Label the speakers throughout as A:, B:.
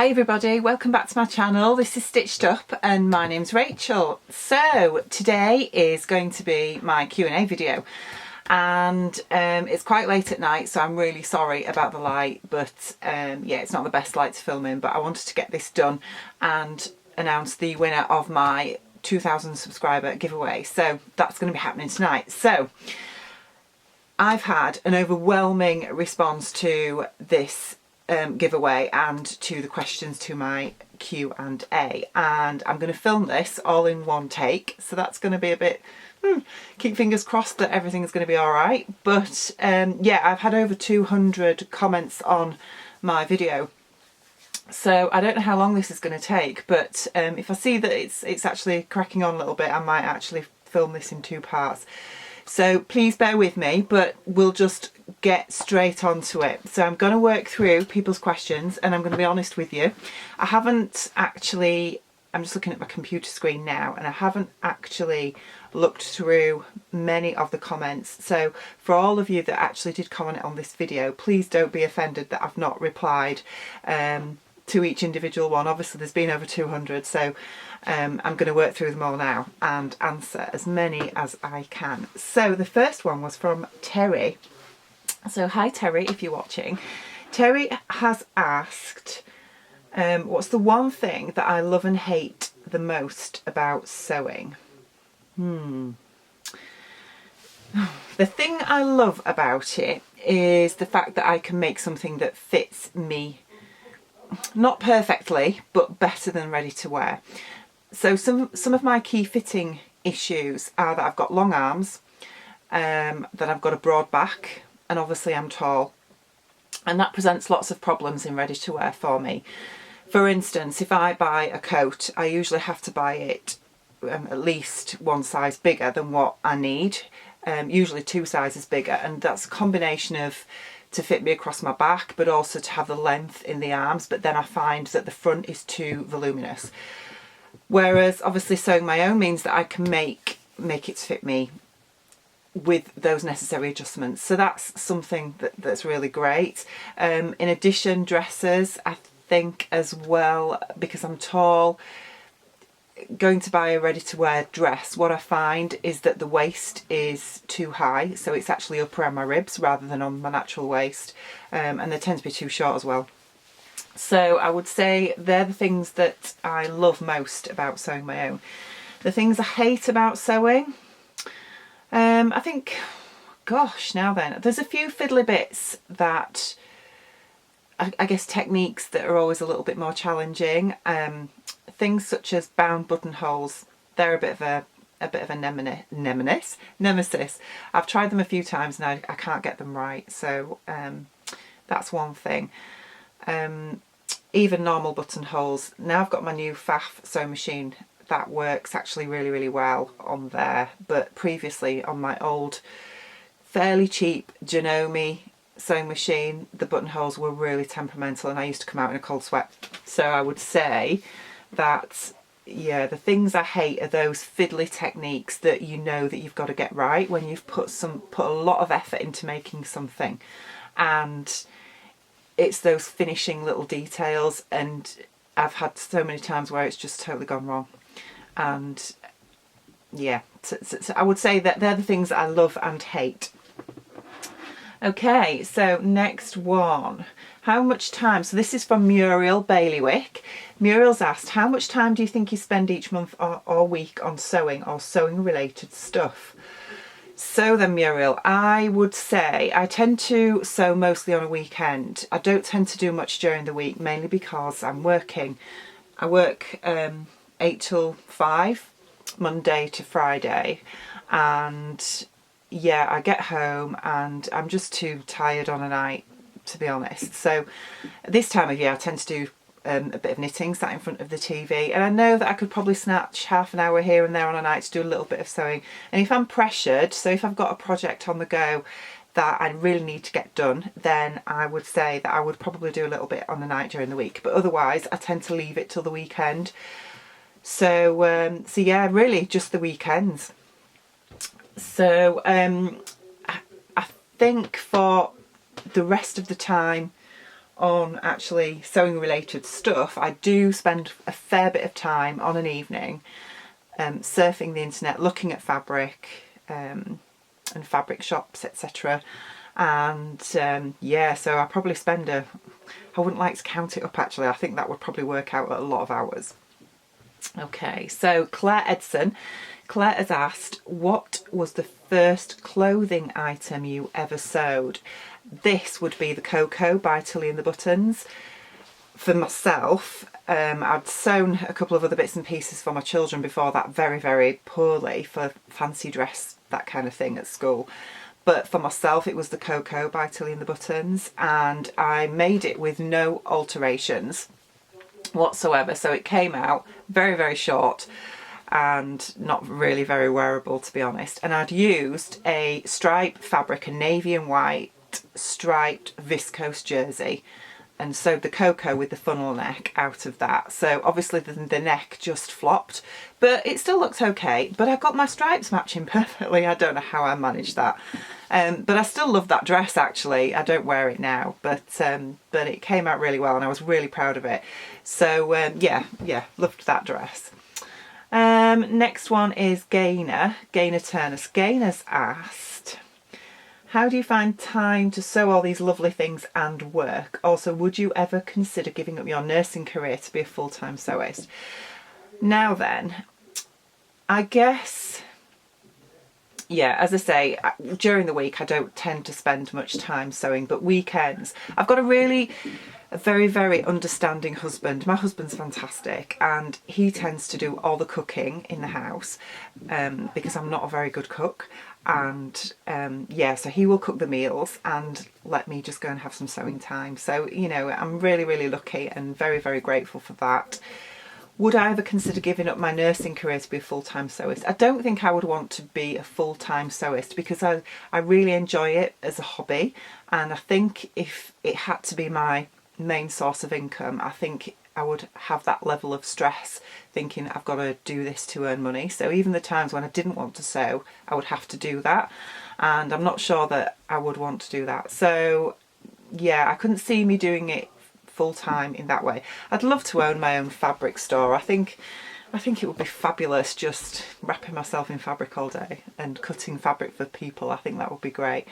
A: Hi everybody, welcome back to my channel. This is Stitched Up and my name's Rachel. So today is going to be my Q&A video and it's quite late at night, so I'm really sorry about the light, but yeah, it's not the best light to film in, but I wanted to get this done and announce the winner of my 2,000 subscriber giveaway. So that's going to be happening tonight. So I've had an overwhelming response to this giveaway and to the questions to my Q&A, and I'm going to film this all in one take, so that's going to be a bit keep fingers crossed that everything's going to be all right. But yeah, I've had over 200 comments on my video, so I don't know how long this is going to take, but if I see that it's actually cracking on a little bit, I might actually film this in two parts. So please bear with me, but we'll just get straight onto it. So I'm going to work through people's questions and I'm going to be honest with you. I haven't actually, I'm just looking at my computer screen now, and I haven't actually looked through many of the comments. So for all of you that actually did comment on this video, please don't be offended that I've not replied to each individual one. Obviously there's been over 200, so I'm going to work through them all now and answer as many as I can. So the first one was from Terry. So hi Terry, if you're watching. Terry has asked, what's the one thing that I love and hate the most about sewing? The thing I love about it is the fact that I can make something that fits me, not perfectly, but better than ready to wear. So some of my key fitting issues are that I've got long arms, that I've got a broad back, and obviously I'm tall, and that presents lots of problems in ready to wear for me. For instance, if I buy a coat, I usually have to buy it at least one size bigger than what I need, usually two sizes bigger, and that's a combination of to fit me across my back, but also to have the length in the arms, but then I find that the front is too voluminous. Whereas obviously sewing my own means that I can make it fit me with those necessary adjustments. So that's something that's really great. In addition, dresses, I think as well, because I'm tall, going to buy a ready-to-wear dress, what I find is that the waist is too high, so it's actually up around my ribs rather than on my natural waist, and they tend to be too short as well. So I would say they're the things that I love most about sewing my own. The things I hate about sewing, I think, gosh, now then, there's a few fiddly bits that, I guess techniques that are always a little bit more challenging. Things such as bound buttonholes, they're a bit of a nemesis. I've tried them a few times and I can't get them right, so that's one thing. Even normal buttonholes. Now I've got my new Pfaff sewing machine, that works actually really well on there, but previously on my old fairly cheap Janome sewing machine, the buttonholes were really temperamental and I used to come out in a cold sweat. So I would say that, yeah, the things I hate are those fiddly techniques that you know that you've got to get right when you've put a lot of effort into making something, and it's those finishing little details, and I've had so many times where it's just totally gone wrong. And yeah, so I would say that they're the things that I love and hate. Okay, so next one. How much time? So this is from Muriel Bailiwick. Muriel's asked, how much time do you think you spend each month or week on sewing or sewing related stuff? So then Muriel, I would say I tend to sew mostly on a weekend. I don't tend to do much during the week, mainly because I'm working. I work 8 till 5, Monday to Friday, and yeah, I get home and I'm just too tired on a night, to be honest. So this time of year I tend to do a bit of knitting, sat in front of the TV, and I know that I could probably snatch half an hour here and there on a night to do a little bit of sewing. And if I'm pressured, so if I've got a project on the go that I really need to get done, then I would say that I would probably do a little bit on the night during the week, but otherwise I tend to leave it till the weekend. So so yeah, really just the weekends. So I think for the rest of the time on actually sewing related stuff, I do spend a fair bit of time on an evening surfing the internet, looking at fabric and fabric shops, etc. And yeah, so I probably spend I wouldn't like to count it up actually, I think that would probably work out at a lot of hours. Okay, so Claire has asked, what was the first clothing item you ever sewed? This would be the Cocoa by Tilly and the Buttons. For myself, I'd sewn a couple of other bits and pieces for my children before that, very, very poorly, for fancy dress, that kind of thing at school. But for myself, it was the Cocoa by Tilly and the Buttons, and I made it with no alterations whatsoever. So it came out very, very short and not really very wearable, to be honest. And I'd used a striped fabric, a navy and white striped viscose jersey, and sewed the Cocoa with the funnel neck out of that. So obviously the neck just flopped, but it still looked okay. But I got my stripes matching perfectly. I don't know how I managed that. But I still love that dress actually. I don't wear it now, but it came out really well and I was really proud of it. So yeah, loved that dress. Next one is Gaynor Turnus. Gaynor's asked, how do you find time to sew all these lovely things and work? Also, would you ever consider giving up your nursing career to be a full-time sewist? Now then, I guess, yeah, as I say, during the week I don't tend to spend much time sewing, but weekends, I've got a very, very understanding husband. My husband's fantastic and he tends to do all the cooking in the house because I'm not a very good cook. And yeah, so he will cook the meals and let me just go and have some sewing time. So, you know, I'm really, really lucky and very, very grateful for that. Would I ever consider giving up my nursing career to be a full-time sewist? I don't think I would want to be a full-time sewist because I really enjoy it as a hobby. And I think if it had to be my main source of income, I think I would have that level of stress thinking I've got to do this to earn money. So even the times when I didn't want to sew, I would have to do that. And I'm not sure that I would want to do that. So yeah, I couldn't see me doing it full time in that way. I'd love to own my own fabric store. I think it would be fabulous just wrapping myself in fabric all day and cutting fabric for people. I think that would be great.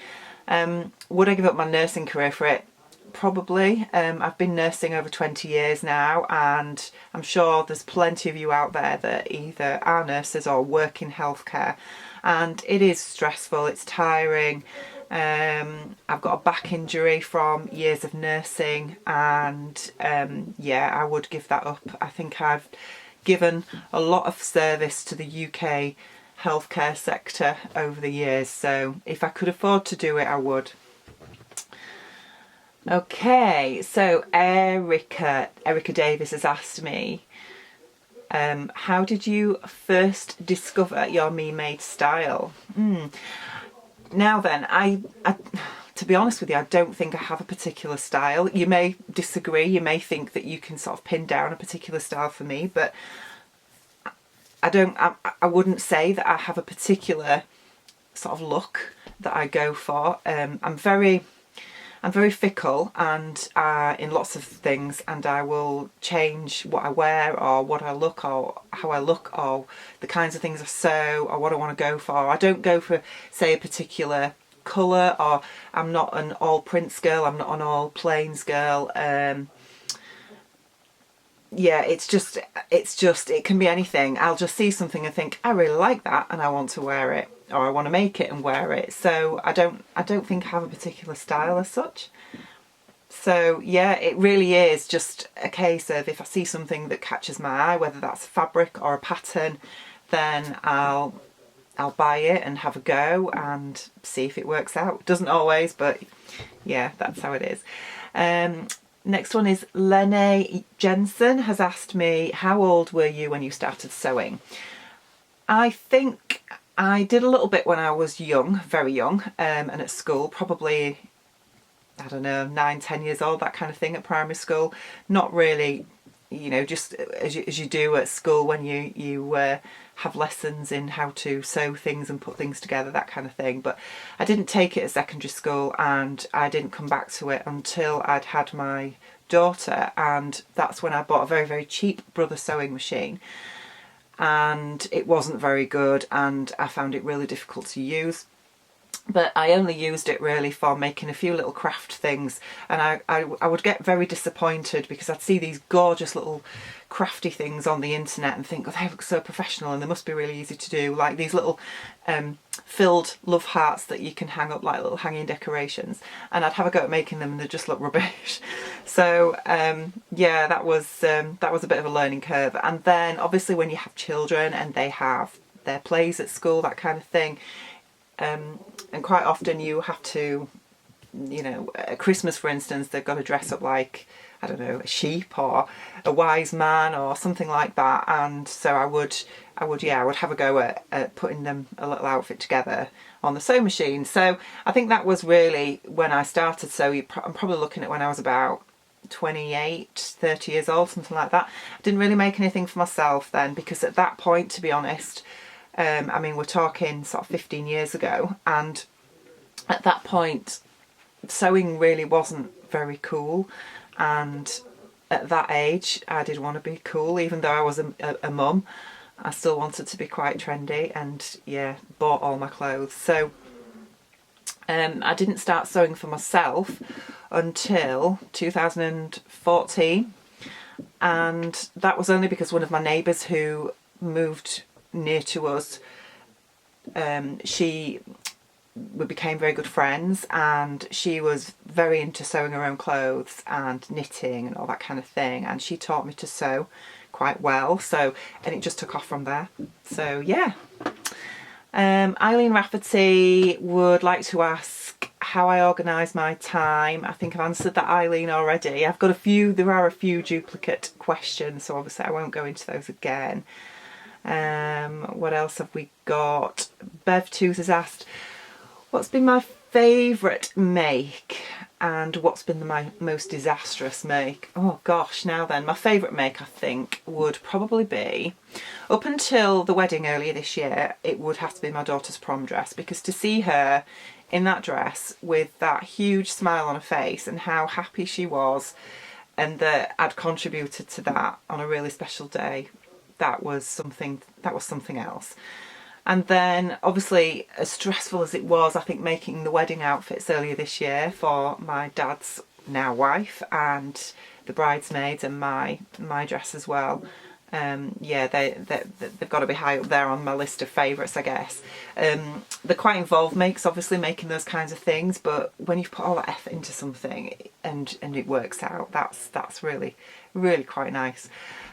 A: Would I give up my nursing career for it? Probably. I've been nursing over 20 years now, and I'm sure there's plenty of you out there that either are nurses or work in healthcare, and it is stressful, it's tiring. I've got a back injury from years of nursing, and yeah, I would give that up. I think I've given a lot of service to the UK healthcare sector over the years, so if I could afford to do it, I would. Okay, so Erica Davis has asked me, how did you first discover your me-made style? Now then, I to be honest with you, I don't think I have a particular style. You may disagree, you may think that you can sort of pin down a particular style for me, but I wouldn't say that I have a particular sort of look that I go for. I'm very fickle and in lots of things, and I will change what I wear or what I look or how I look or the kinds of things I sew or what I want to go for. I don't go for, say, a particular colour, or I'm not an all prints girl, I'm not an all plains girl. Yeah, it's just it can be anything. I'll just see something and think I really like that and I want to wear it, or I want to make it and wear it. So I don't think I have a particular style as such. So yeah, it really is just a case of if I see something that catches my eye, whether that's fabric or a pattern, then I'll buy it and have a go and see if it works out. It doesn't always, but yeah, that's how it is. Next one is Lene Jensen has asked me, how old were you when you started sewing? I think I did a little bit when I was young, very young, and at school, probably, I don't know, 9, 10 years old, that kind of thing, at primary school. Not really you know, just as you do at school when you have lessons in how to sew things and put things together, that kind of thing. But I didn't take it at secondary school, and I didn't come back to it until I'd had my daughter, and that's when I bought a very, very cheap Brother sewing machine, and it wasn't very good, and I found it really difficult to use. But I only used it really for making a few little craft things, and I would get very disappointed because I'd see these gorgeous little crafty things on the internet and think, oh, they look so professional and they must be really easy to do, like these little filled love hearts that you can hang up like little hanging decorations, and I'd have a go at making them and they just look rubbish. So yeah, that was a bit of a learning curve. And then obviously when you have children and they have their plays at school, that kind of thing, and quite often you have to, you know, at Christmas for instance, they've got to dress up like, I don't know, a sheep or a wise man or something like that. And so I would have a go at putting them a little outfit together on the sewing machine. So I think that was really when I started. So I'm probably looking at when I was about 28, 30 years old, something like that. I didn't really make anything for myself then, because at that point, to be honest, I mean, we're talking sort of 15 years ago, and at that point sewing really wasn't very cool, and at that age I did want to be cool. Even though I was a mum, I still wanted to be quite trendy, and yeah, bought all my clothes. So I didn't start sewing for myself until 2014, and that was only because one of my neighbours who moved near to us, we became very good friends, and she was very into sewing her own clothes and knitting and all that kind of thing, and she taught me to sew quite well, so, and it just took off from there. So yeah. Eileen Rafferty would like to ask how I organise my time. I think I've answered that, Eileen, already. I've got there are a few duplicate questions, so obviously I won't go into those again. What else have we got? Bev Tooth has asked, what's been my favourite make and what's been my most disastrous make? Oh gosh, now then, my favourite make I think would probably be, up until the wedding earlier this year, it would have to be my daughter's prom dress, because to see her in that dress with that huge smile on her face and how happy she was, and that I'd contributed to that on a really special day, that was something else. And then obviously, as stressful as it was, I think making the wedding outfits earlier this year for my dad's now wife and the bridesmaids and my dress as well. Yeah, they've got to be high up there on my list of favourites, I guess. They're quite involved makes, obviously, making those kinds of things, but when you put all that effort into something and it works out, that's really, really quite nice.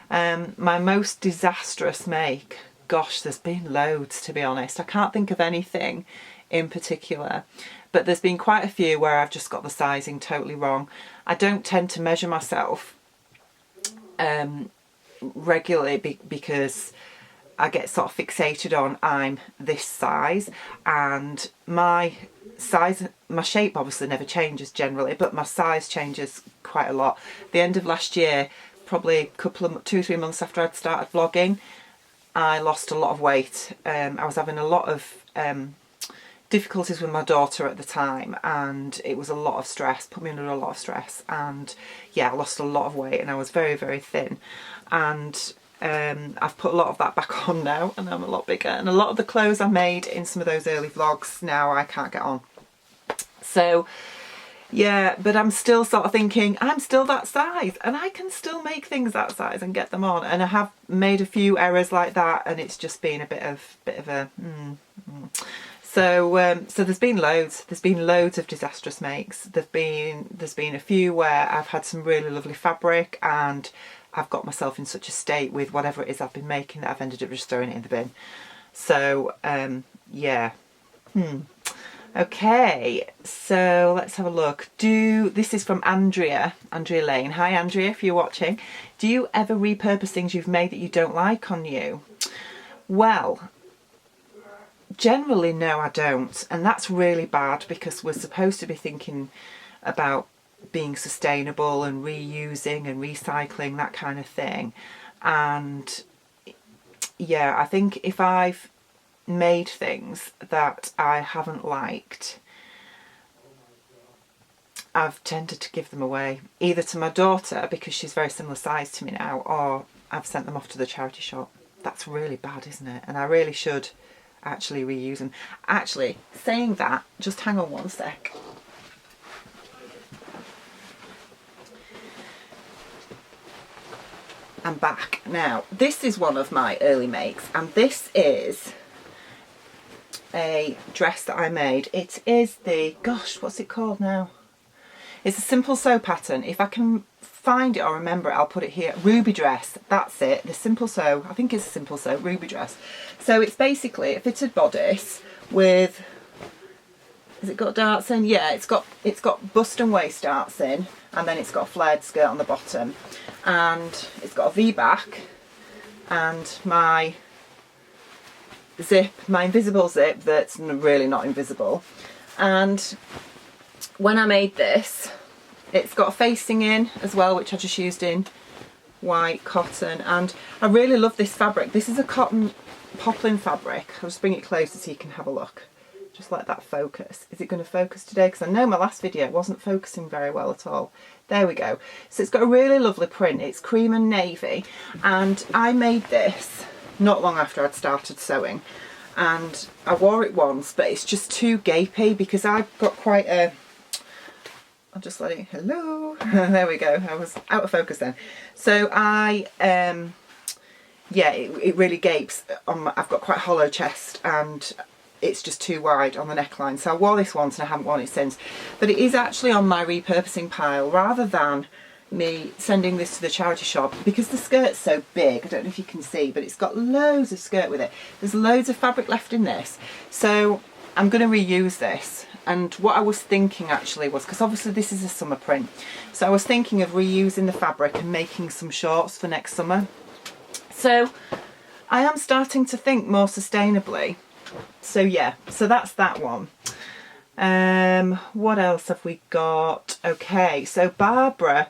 A: My most disastrous make, gosh, there's been loads, to be honest. I can't think of anything in particular, but there's been quite a few where I've just got the sizing totally wrong. I don't tend to measure myself regularly because I get sort of fixated on I'm this size, and my shape obviously never changes generally, but my size changes quite a lot. The end of last year, probably 2-3 months after I'd started vlogging, I lost a lot of weight. I was having a lot of difficulties with my daughter at the time, and it was a lot of stress, put me under a lot of stress, and yeah, I lost a lot of weight and I was very, very thin, and I've put a lot of that back on now and I'm a lot bigger, and a lot of the clothes I made in some of those early vlogs now I can't get on. So yeah, but I'm still sort of thinking I'm still that size and I can still make things that size and get them on, and I have made a few errors like that, and it's just been a bit of a So there's been loads of disastrous makes. There's been a few where I've had some really lovely fabric and I've got myself in such a state with whatever it is I've been making that I've ended up just throwing it in the bin. So yeah. Okay, so let's have a look. This is from Andrea Lane. Hi Andrea, if you're watching. Do you ever repurpose things you've made that you don't like on you? Well, generally no, I don't, and that's really bad because we're supposed to be thinking about being sustainable and reusing and recycling, that kind of thing. And yeah, I think if I've made things that I haven't liked, I've tended to give them away, either to my daughter because she's very similar size to me now, or I've sent them off to the charity shop. That's really bad, isn't it? And I really should actually reuse them. Actually, saying that, just hang on one sec. I'm back. Now, this is one of my early makes, and this is a dress that I made. It is the, gosh, what's it called now? It's a simple sew pattern. If I can find it or remember it, I'll put it here. Ruby dress, that's it. The simple sew, I think it's a simple sew, ruby dress. So it's basically a fitted bodice with, has it got darts in? Yeah, it's got bust and waist darts in, and then it's got a flared skirt on the bottom, and it's got a V back, and my zip, my invisible zip that's really not invisible. And when I made this, it's got a facing in as well, which I just used in white cotton, and I really love this fabric. This is a cotton poplin fabric. I'll just bring it closer so you can have a look. Just let that focus. Is it going to focus today? Because I know my last video wasn't focusing very well at all. There we go. So it's got a really lovely print. It's cream and navy, and I made this not long after I'd started sewing, and I wore it once, but it's just too gapey because I've got quite a, I'll just let it, hello, there we go, I was out of focus then. So yeah, it really gapes on my, I've got quite a hollow chest, and it's just too wide on the neckline. So I wore this once and I haven't worn it since, but it is actually on my repurposing pile rather than me sending this to the charity shop, because the skirt's so big. I don't know if you can see, but it's got loads of skirt with it. There's loads of fabric left in this, so I'm going to reuse this. And what I was thinking actually was, because obviously this is a summer print, so I was thinking of reusing the fabric and making some shorts for next summer. So I am starting to think more sustainably. So yeah, so that's that one. What else have we got? Okay, so Barbara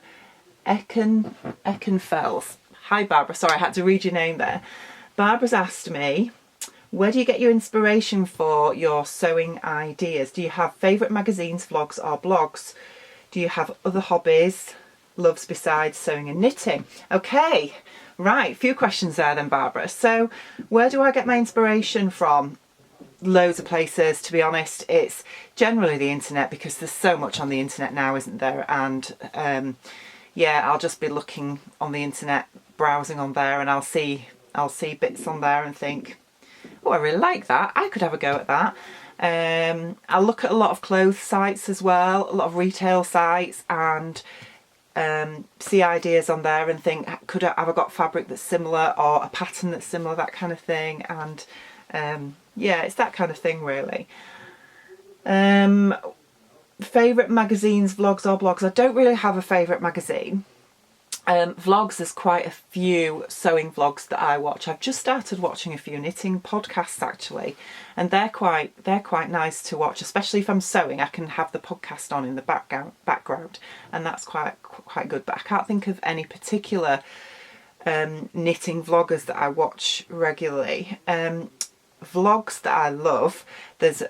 A: Eckenfels. Hi Barbara, sorry I had to read your name there. Barbara's asked me, where do you get your inspiration for your sewing ideas? Do you have favourite magazines, vlogs or blogs? Do you have other hobbies, loves besides sewing and knitting? Okay, right, a few questions there then Barbara. So where do I get my inspiration from? Loads of places, to be honest. It's generally the internet, because there's so much on the internet now, isn't there? And yeah, I'll just be looking on the internet, browsing on there, and I'll see bits on there and think, oh, I really like that, I could have a go at that. I'll look at a lot of clothes sites as well, a lot of retail sites, and see ideas on there and think, have I got fabric that's similar or a pattern that's similar, that kind of thing. And yeah, it's that kind of thing really. Favourite magazines, vlogs or blogs? I don't really have a favourite magazine. Vlogs, there's quite a few sewing vlogs that I watch. I've just started watching a few knitting podcasts actually, and they're quite nice to watch, especially if I'm sewing. I can have the podcast on in the background, and that's quite good. But I can't think of any particular knitting vloggers that I watch regularly. Vlogs that I love, there's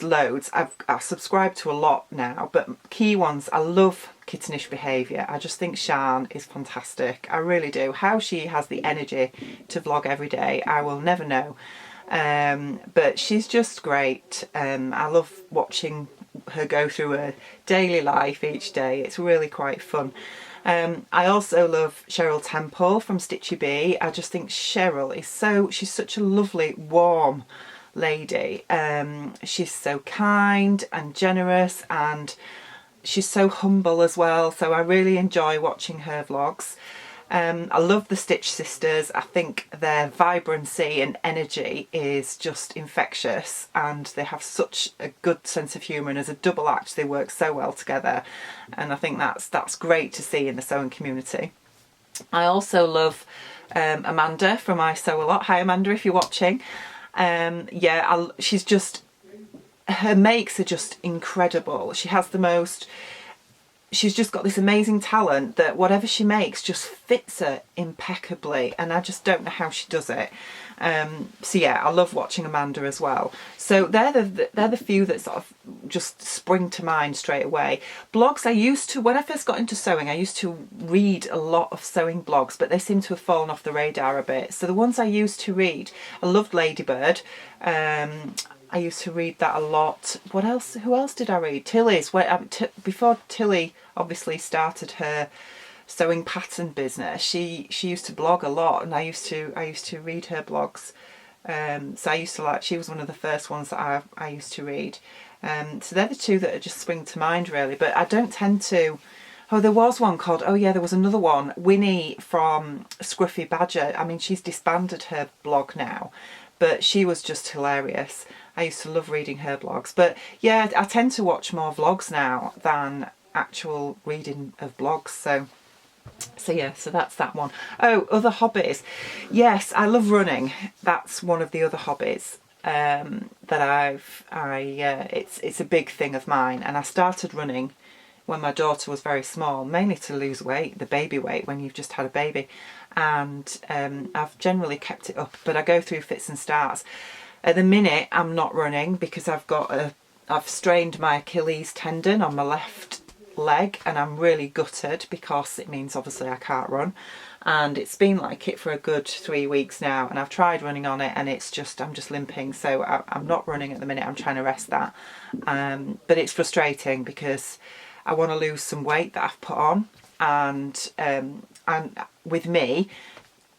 A: loads. I subscribe to a lot now, but key ones, I love Kittenish Behaviour. I just think Shan is fantastic. I really do. How she has the energy to vlog every day, I will never know. But she's just great. I love watching her go through her daily life each day. It's really quite fun. I also love Cheryl Temple from Stitchy Bee. I just think Cheryl is she's such a lovely, warm lady. She's so kind and generous, and she's so humble as well. So I really enjoy watching her vlogs. I love the Stitch Sisters. I think their vibrancy and energy is just infectious, and they have such a good sense of humour, and as a double act they work so well together, and I think that's great to see in the sewing community. I also love Amanda from I Sew A Lot. Hi Amanda, if you're watching. Yeah, she's just, her makes are just incredible. She has the most she's just got this amazing talent that whatever she makes just fits her impeccably, and I just don't know how she does it. So yeah, I love watching Amanda as well. So they're the few that sort of just spring to mind straight away. Blogs, I used to, when I first got into sewing, I used to read a lot of sewing blogs, but they seem to have fallen off the radar a bit. So the ones I used to read, I loved Ladybird. I used to read that a lot. What else? Who else did I read? Tilly's. Before Tilly obviously started her sewing pattern business, she used to blog a lot, and I used to read her blogs. So I used to she was one of the first ones that I used to read. So they're the two that just spring to mind really. But I don't tend to. Oh, there was one called. Oh yeah, there was another one. Winnie from Scruffy Badger. I mean, she's disbanded her blog now, but she was just hilarious. I used to love reading her blogs. But yeah, I tend to watch more vlogs now than actual reading of blogs. So yeah, so that's that one. Oh, other hobbies. Yes, I love running. That's one of the other hobbies that it's a big thing of mine. And I started running when my daughter was very small, mainly to lose weight, the baby weight when you've just had a baby. And I've generally kept it up, but I go through fits and starts. At the minute, I'm not running because I've strained my Achilles tendon on my left leg, and I'm really gutted because it means obviously I can't run. And it's been like it for a good 3 weeks now, and I've tried running on it, and I'm just limping. So I'm not running at the minute. I'm trying to rest that. But it's frustrating because I want to lose some weight that I've put on, and with me,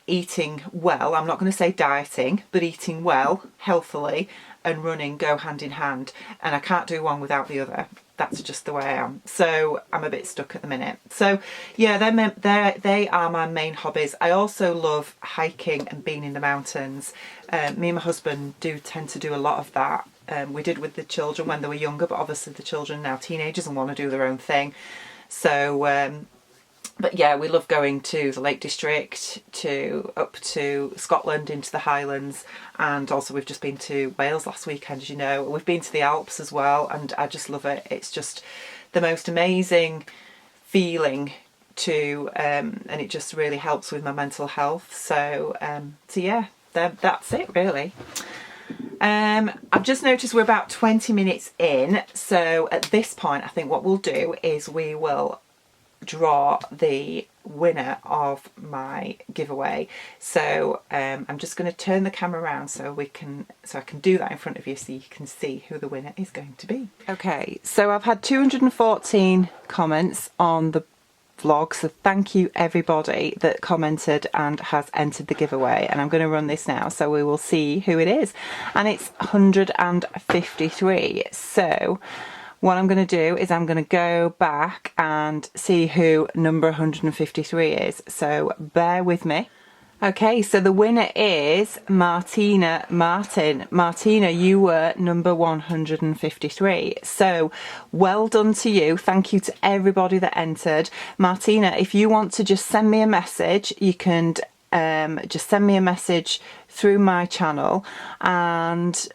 A: eating well, I'm not going to say dieting, but eating well, healthily, and running go hand in hand, and I can't do one without the other. That's just the way I am. So I'm a bit stuck at the minute. So yeah, they are my main hobbies. I also love hiking and being in the mountains. Me and my husband do tend to do a lot of that. We did with the children when they were younger, but obviously the children are now teenagers and want to do their own thing. So but yeah, we love going to the Lake District, up to Scotland, into the Highlands, and also we've just been to Wales last weekend, as you know. We've been to the Alps as well, and I just love it. It's just the most amazing feeling and it just really helps with my mental health. So yeah, that's it really. I've just noticed we're about 20 minutes in, so at this point I think what we'll do is we will draw the winner of my giveaway. So I'm just going to turn the camera around so I can do that in front of you so you can see who the winner is going to be. Okay, so I've had 214 comments on the vlog, so thank you everybody that commented and has entered the giveaway, and I'm going to run this now so we will see who it is, and it's 153. So what I'm going to do is I'm going to go back and see who number 153 is, so bear with me. Okay, so the winner is Martina Martin. Martina, you were number 153. So well done to you. Thank you to everybody that entered. Martina, if you want to just send me a message, you can just send me a message through my channel and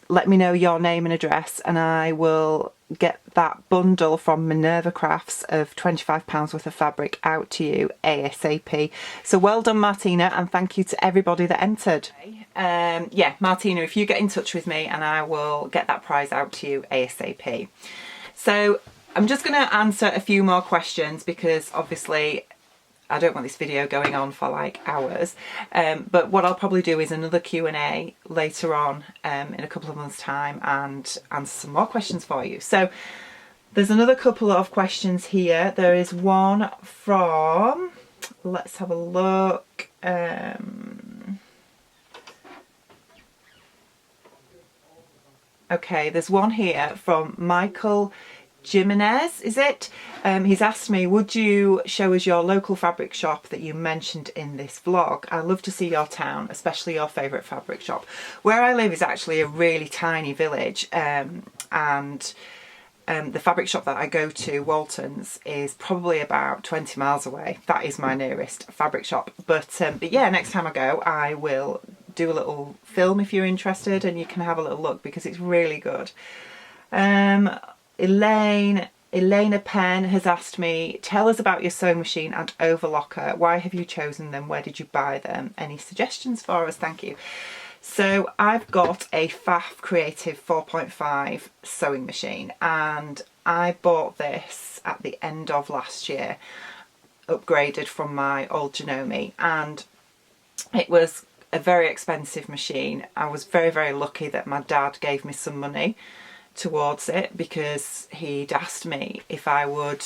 A: let me know your name and address, and I will get that bundle from Minerva Crafts of £25 worth of fabric out to you ASAP. So well done, Martina, and thank you to everybody that entered. Yeah, Martina, if you get in touch with me and I will get that prize out to you ASAP. So I'm just going to answer a few more questions because obviously I don't want this video going on for like hours, but what I'll probably do is another Q&A later on in a couple of months' time and answer some more questions for you. So there's another couple of questions here. There is one from, let's have a look. Okay, there's one here from Michael Jimenez, is it? He's asked me, would you show us your local fabric shop that you mentioned in this vlog? I'd love to see your town, especially your favourite fabric shop. Where I live is actually a really tiny village, and the fabric shop that I go to, Walton's, is probably about 20 miles away. That is my nearest fabric shop. But yeah, next time I go, I will do a little film if you're interested, and you can have a little look because it's really good. Elaine Elena Penn has asked me, tell us about your sewing machine and overlocker. Why have you chosen them? Where did you buy them? Any suggestions for us? Thank you. So I've got a Pfaff Creative 4.5 sewing machine, and I bought this at the end of last year, upgraded from my old Janome, and it was a very expensive machine. I was very, very lucky that my dad gave me some money towards it, because he'd asked me if I would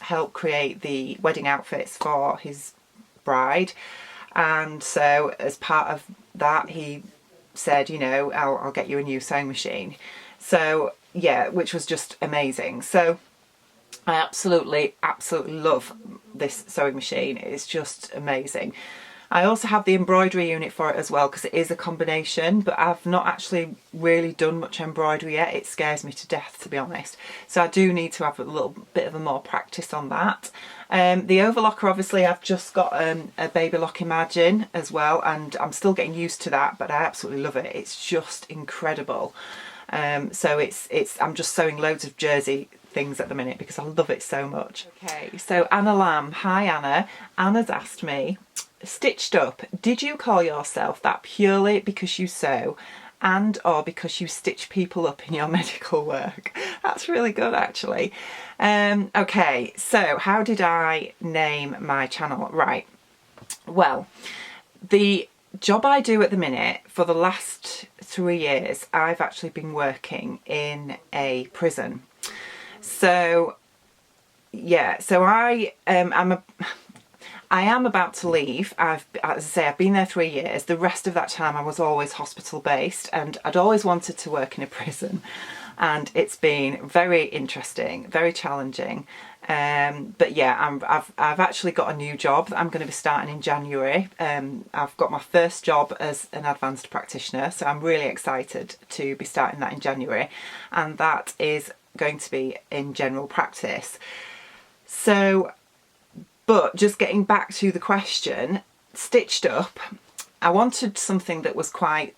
A: help create the wedding outfits for his bride, and so as part of that he said, you know, I'll get you a new sewing machine. So yeah, which was just amazing. So I absolutely love this sewing machine. It's just amazing. I also have the embroidery unit for it as well, because it is a combination, but I've not actually really done much embroidery yet. It scares me to death, to be honest. So I do need to have a little bit of a more practice on that. The overlocker, obviously, I've just got a Baby Lock Imagine as well, and I'm still getting used to that, but I absolutely love it. It's just incredible. So I'm just sewing loads of jersey things at the minute because I love it so much. Okay, so Anna Lamb. Hi Anna. Anna's asked me, Stitched Up, did you call yourself that purely because you sew and or because you stitch people up in your medical work? That's really good, actually. Okay, so how did I name my channel? Right, well, the job I do at the minute, for the last 3 years, I've actually been working in a prison. So yeah, so I am about to leave. As I say, I've been there 3 years. The rest of that time I was always hospital based, and I'd always wanted to work in a prison, and it's been very interesting, very challenging. But yeah, I've actually got a new job that I'm going to be starting in January. I've got my first job as an advanced practitioner, so I'm really excited to be starting that in January, and that is going to be in general practice. So, but just getting back to the question, Stitched Up, I wanted something that was quite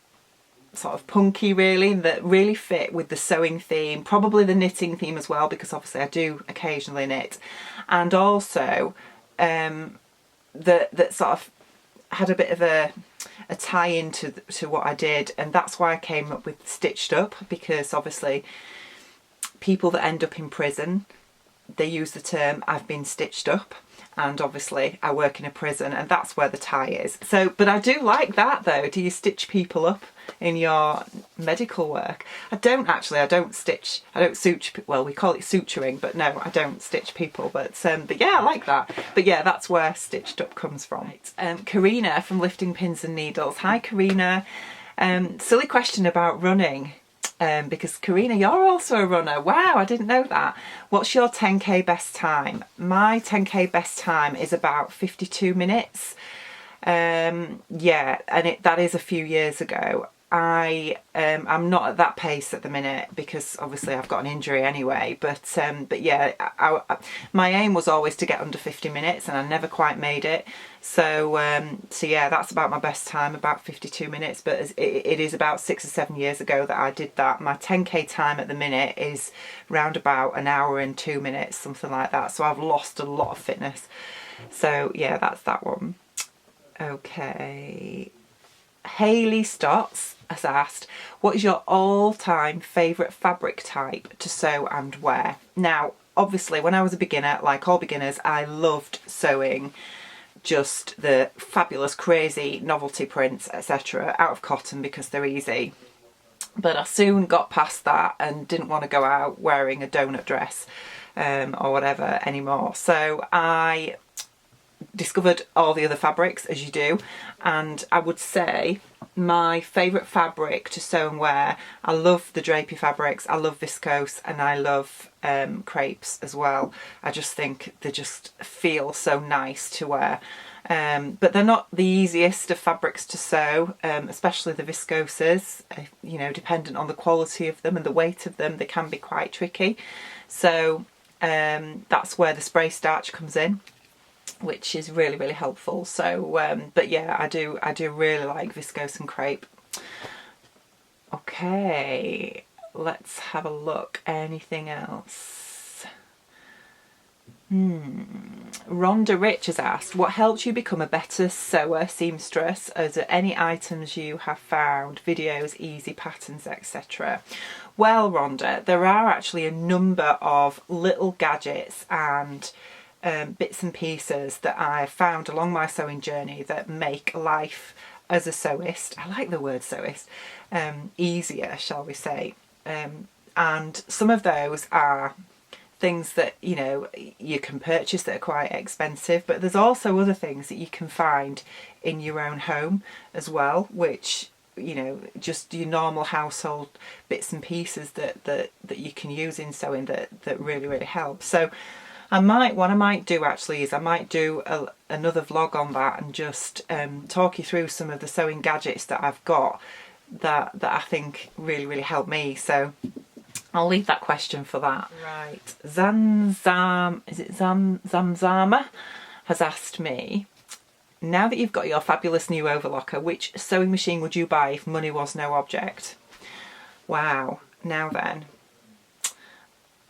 A: sort of punky, really, that really fit with the sewing theme, probably the knitting theme as well, because obviously I do occasionally knit, and also that sort of had a bit of a tie-in to what I did, and that's why I came up with Stitched Up, because obviously people that end up in prison, they use the term I've been stitched up, and obviously I work in a prison, and that's where the tie is. So, but I do like that though. Do you stitch people up in your medical work? I don't suture, well, we call it suturing, but no, I don't stitch people, but yeah, I like that. But yeah, that's where Stitched Up comes from. Right. Karina from Lifting Pins and Needles. Hi Karina. Silly question about running. Because Karina, you're also a runner. Wow, I didn't know that. What's your 10k best time? My 10k best time is about 52 minutes. Yeah, and that is a few years ago. I'm not at that pace at the minute because obviously I've got an injury anyway, but yeah, my aim was always to get under 50 minutes and I never quite made it. So yeah, that's about my best time, about 52 minutes, but it is about 6 or 7 years ago that I did that. My 10k time at the minute is round about an hour and 2 minutes, something like that. So I've lost a lot of fitness. So yeah, that's that one. Okay. Hayley Stotts has asked, what is your all-time favourite fabric type to sew and wear? Now, obviously, when I was a beginner, like all beginners, I loved sewing just the fabulous, crazy novelty prints, etc. out of cotton because they're easy. But I soon got past that and didn't want to go out wearing a donut dress or whatever anymore. So I discovered all the other fabrics, as you do, and I would say my favourite fabric to sew and wear, I love the drapey fabrics, I love viscose, and I love crepes as well. I just think they just feel so nice to wear, but they're not the easiest of fabrics to sew, especially the viscoses. You know, dependent on the quality of them and the weight of them, they can be quite tricky. So that's where the spray starch comes in, which is really, really helpful. So but yeah, I do really like viscose and crepe. Okay, let's have a look. Anything else? Rhonda Rich has asked, what helped you become a better sewer, seamstress? Are there any items you have found, videos, easy patterns, etc.? Well, Rhonda, there are actually a number of little gadgets and bits and pieces that I've found along my sewing journey that make life as a sewist, I like the word sewist, easier, shall we say. And some of those are things that, you know, you can purchase that are quite expensive, but there's also other things that you can find in your own home as well, which, you know, just your normal household bits and pieces that you can use in sewing that really help. So what I might do actually is I might do another vlog on that and just talk you through some of the sewing gadgets that I've got that I think really help me. So I'll leave that question for that. Right, Zamzama has asked me, now that you've got your fabulous new overlocker, which sewing machine would you buy if money was no object? Wow, now then.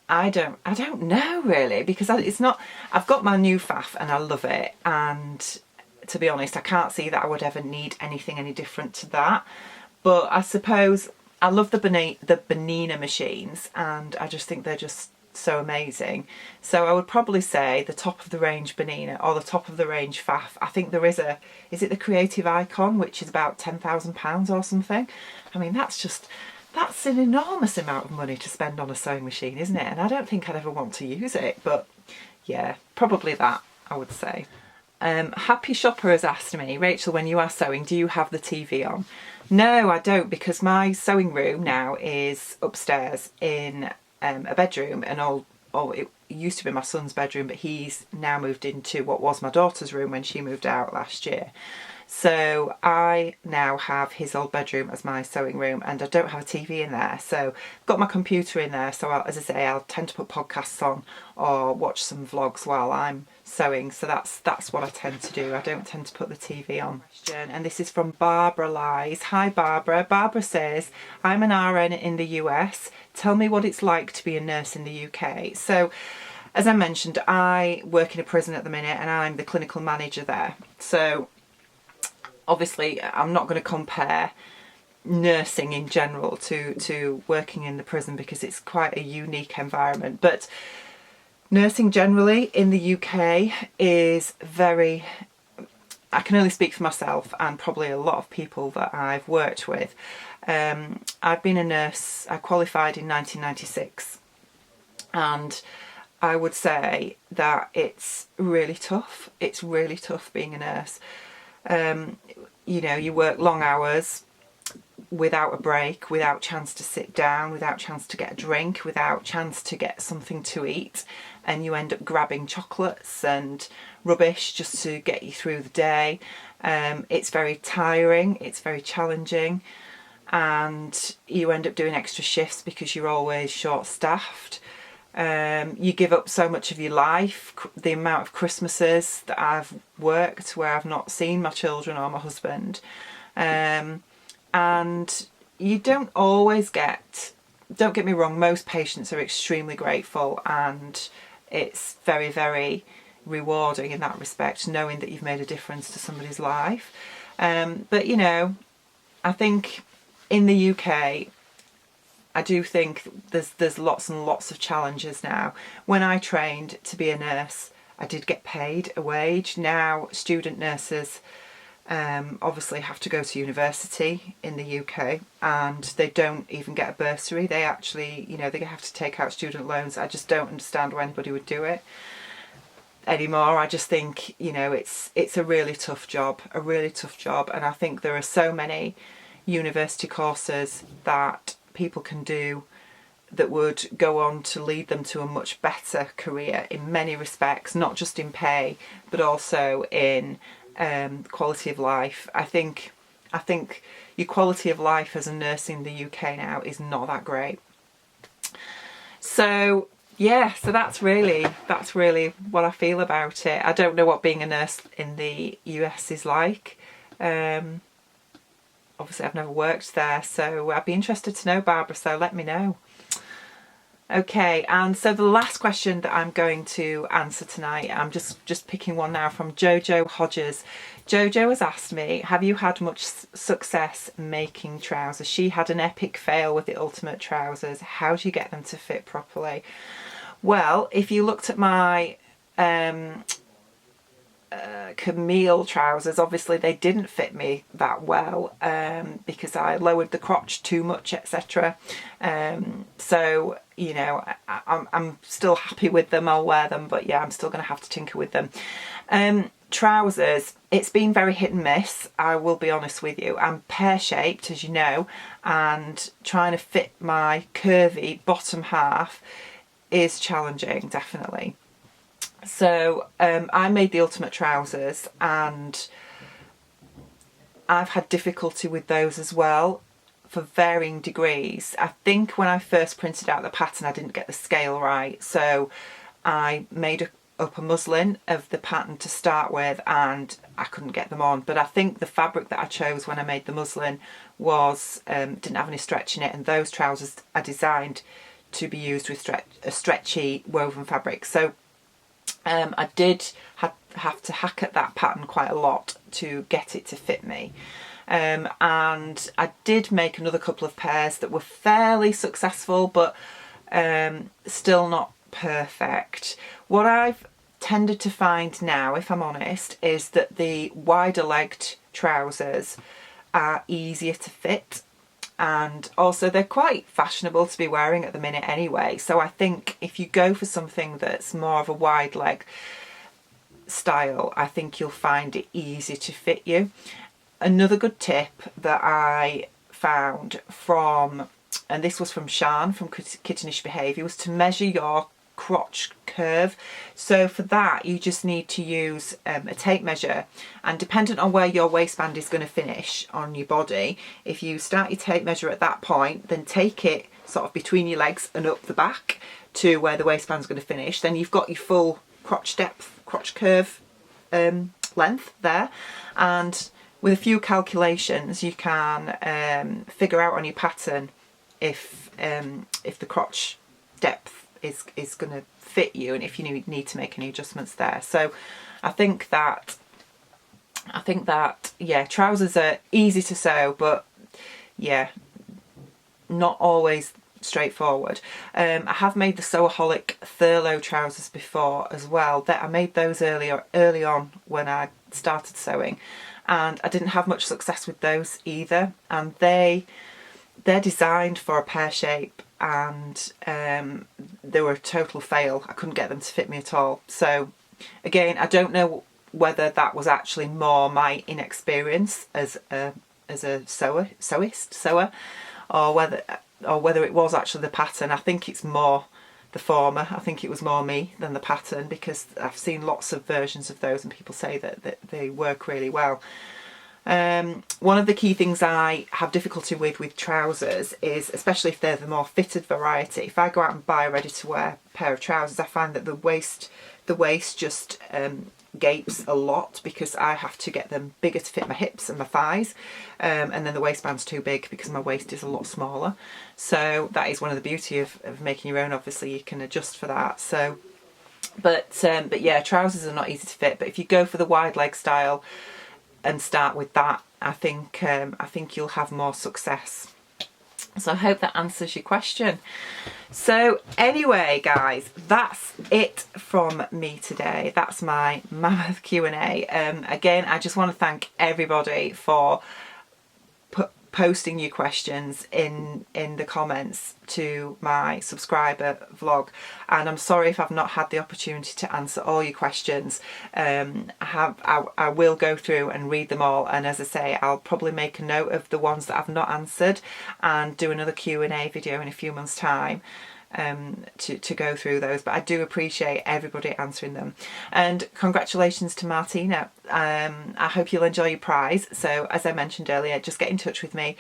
A: I don't know really, because it's not, I've got my new faff and I love it, and to be honest I can't see that I would ever need anything any different to that. But I suppose I love the Benina machines, and I just think they're just so amazing. So I would probably say the top of the range Benina or the top of the range faff. I think there is is it the Creative Icon, which is about £10,000 or something. I mean, that's an enormous amount of money to spend on a sewing machine, isn't it? And I don't think I'd ever want to use it, but yeah, probably that, I would say. Happy Shopper has asked me, Rachel, when you are sewing, do you have the TV on? No, I don't, because my sewing room now is upstairs in a bedroom, it used to be my son's bedroom, but he's now moved into what was my daughter's room when she moved out last year. So I now have his old bedroom as my sewing room, and I don't have a TV in there. So I've got my computer in there, so as I say, I'll tend to put podcasts on or watch some vlogs while I'm sewing. So that's what I tend to do. I don't tend to put the TV on. And this is from Barbara Lies. Hi Barbara. Barbara says, I'm an RN in the US. Tell me what it's like to be a nurse in the UK. So as I mentioned, I work in a prison at the minute and I'm the clinical manager there. So obviously I'm not going to compare nursing in general to working in the prison, because it's quite a unique environment. But nursing generally in the UK is very, I can only speak for myself and probably a lot of people that I've worked with. I've been a nurse, I qualified in 1996, and I would say that it's really tough. It's really tough being a nurse. You know, you work long hours without a break, without chance to sit down, without chance to get a drink, without chance to get something to eat, and you end up grabbing chocolates and rubbish just to get you through the day. It's very tiring, it's very challenging, and you end up doing extra shifts because you're always short-staffed. You give up so much of your life. The amount of Christmases that I've worked where I've not seen my children or my husband, and you don't always don't get me wrong, most patients are extremely grateful, and it's very rewarding in that respect, knowing that you've made a difference to somebody's life. But you know, I think in the UK, I do think there's lots and lots of challenges now. When I trained to be a nurse, I did get paid a wage. Now student nurses obviously have to go to university in the UK, and they don't even get a bursary. They actually, you know, they have to take out student loans. I just don't understand why anybody would do it anymore. I just think, you know, it's a really tough job, and I think there are so many university courses that people can do that would go on to lead them to a much better career in many respects, not just in pay but also in quality of life. I think your quality of life as a nurse in the UK now is not that great. So yeah, so that's really what I feel about it. I don't know what being a nurse in the US is like. Obviously I've never worked there, so I'd be interested to know, Barbara, so let me know. Okay, and so the last question that I'm going to answer tonight, I'm just picking one now from Jojo Hodges. Jojo has asked me, have you had much success making trousers? She had an epic fail with the Ultimate trousers. How do you get them to fit properly? Well, if you looked at my Camille trousers, obviously they didn't fit me that well because I lowered the crotch too much, etc. So, you know, I'm still happy with them. I'll wear them, but yeah, I'm still going to have to tinker with them. Trousers, it's been very hit and miss, I will be honest with you. I'm pear-shaped, as you know, and trying to fit my curvy bottom half is challenging, definitely. So I made the Ultimate trousers and I've had difficulty with those as well for varying degrees. I think when I first printed out the pattern I didn't get the scale right, so I made up a muslin of the pattern to start with and I couldn't get them on. But I think the fabric that I chose when I made the muslin was didn't have any stretch in it, and those trousers are designed to be used with a stretchy woven fabric. So I did have to hack at that pattern quite a lot to get it to fit me. And I did make another couple of pairs that were fairly successful, but still not perfect. What I've tended to find now, if I'm honest, is that the wider legged trousers are easier to fit. And also they're quite fashionable to be wearing at the minute anyway, so I think if you go for something that's more of a wide leg style, I think you'll find it easy to fit you. Another good tip that I found from, and this was from Shan from Kittenish Behaviour, was to measure your crotch curve. So for that you just need to use a tape measure, and dependent on where your waistband is going to finish on your body, if you start your tape measure at that point, then take it sort of between your legs and up the back to where the waistband's going to finish, then you've got your full crotch depth, crotch curve length there. And with a few calculations you can figure out on your pattern if the crotch depth is going to fit you and if you need to make any adjustments there. So I think that yeah, trousers are easy to sew, but yeah, not always straightforward. I have made the Sewaholic Thurlow trousers before as well. That I made those early on when I started sewing, and I didn't have much success with those either. And they're designed for a pear shape, and they were a total fail. I couldn't get them to fit me at all. So again, I don't know whether that was actually more my inexperience as a sewer, or whether it was actually the pattern. I think it's more the former. I think it was more me than the pattern, because I've seen lots of versions of those and people say that they work really well. One of the key things I have difficulty with trousers is, especially if they're the more fitted variety, if I go out and buy a ready-to-wear pair of trousers, I find that the waist just gapes a lot, because I have to get them bigger to fit my hips and my thighs, and then the waistband's too big because my waist is a lot smaller. So that is one of the beauty of making your own. Obviously you can adjust for that. So but yeah, trousers are not easy to fit, but if you go for the wide leg style and start with that, I think you'll have more success. So I hope that answers your question. So anyway, guys, that's it from me today. That's my mammoth Q&A. Again, I just want to thank everybody for posting your questions in the comments to my subscriber vlog, and I'm sorry if I've not had the opportunity to answer all your questions. I will go through and read them all, and as I say, I'll probably make a note of the ones that I've not answered and do another Q&A video in a few months' time to go through those. But I do appreciate everybody answering them, and congratulations to Martina. I hope you'll enjoy your prize. So as I mentioned earlier, just get in touch with me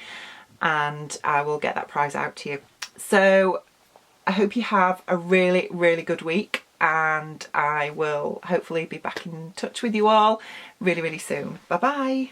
A: and I will get that prize out to you. So I hope you have a really, really good week, and I will hopefully be back in touch with you all really, really soon. Bye bye.